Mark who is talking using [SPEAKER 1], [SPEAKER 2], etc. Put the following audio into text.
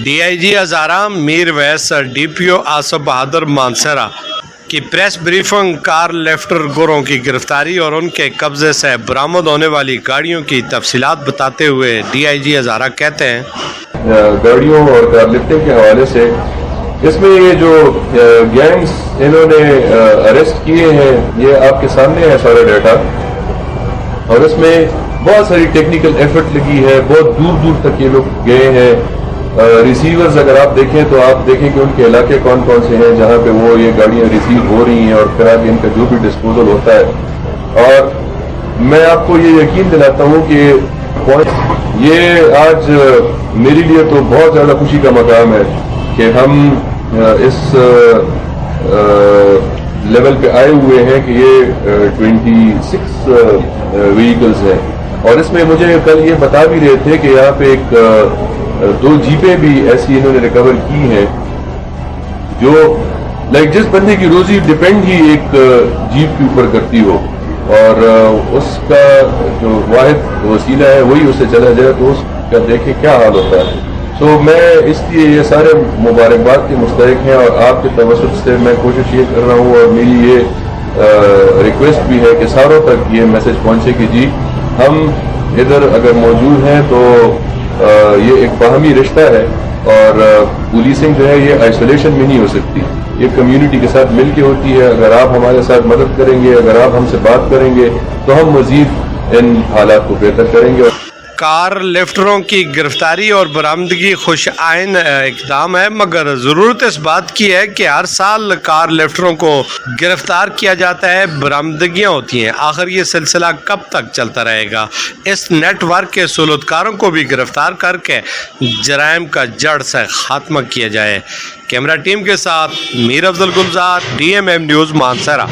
[SPEAKER 1] DIG हज़ारा मीर वैस DPO Asif बहादुर मानसरा की press briefing car लेफ्टर गुरों की गिरफ्तारी और उनके कब्जे से बरामद होने वाली गाड़ियों की तफसीलात बताते हुए DIG हज़ारा कहते हैं
[SPEAKER 2] गाड़ियों और कार लिफ्टिंग के हवाले से इसमें ये जो गैंग्स इन्होंने अरेस्ट किए हैं ये आपके सामने है सारा डाटा, और इसमें बहुत सारी टेक्निकल एफर्ट लगी है, बहुत दूर दूर तक ये लोग गए हैं। रिसीवर्स अगर आप देखें तो आप देखें कि उनके इलाके कौन कौन से हैं जहां पे वो ये गाड़ियां रिसीव हो रही हैं और फिर आगे इनका जो भी डिस्पोजल होता है। और मैं आपको ये यकीन दिलाता हूं कि ये आज मेरे लिए तो बहुत ज़्यादा खुशी का मकाम है कि हम इस लेवल पे आए हुए हैं कि ये 26 व्हीकल्स हैं, और इसमें मुझे कल ये बता भी रहे थे कि यहाँ पे एक 2 जीपें भी ऐसी इन्होंने रिकवर की हैं जो जिस बंदे की रोजी डिपेंड ही एक जीप के ऊपर करती हो और उसका जो वाहिद वसीला है वही उससे चला जाए तो उसका देखे क्या हाल होता है। मैं इसलिए ये सारे मुबारकबाद के मुस्तहिक हैं और आपके तवज्जुह से मैं कोशिश ये कर रहा हूँ और मेरी ये रिक्वेस्ट भी है कि सारों तक ये मैसेज पहुँचे कि जी हम इधर अगर मौजूद हैं तो ये एक बाहमी रिश्ता है और पुलिसिंग जो है ये आइसोलेशन में नहीं हो सकती, ये कम्युनिटी के साथ मिल के होती है। अगर आप हमारे साथ मदद करेंगे, अगर आप हमसे बात करेंगे तो हम मजीद इन हालात को बेहतर करेंगे।
[SPEAKER 1] कार लिफ्टरों की गिरफ्तारी और बरामदगी खुश आइन इकदाम है, मगर ज़रूरत इस बात की है कि हर साल कार लिफ्टरों को गिरफ्तार किया जाता है, बरामदगियाँ होती हैं। आखिर ये सिलसिला कब तक चलता रहेगा? इस नेटवर्क के सुलूतकारों को भी गिरफ्तार करके जराइम का जड़ से खात्मा किया जाए। कैमरा टीम के साथ मीर अफजल गुलजार, DMM न्यूज़ मानसरा।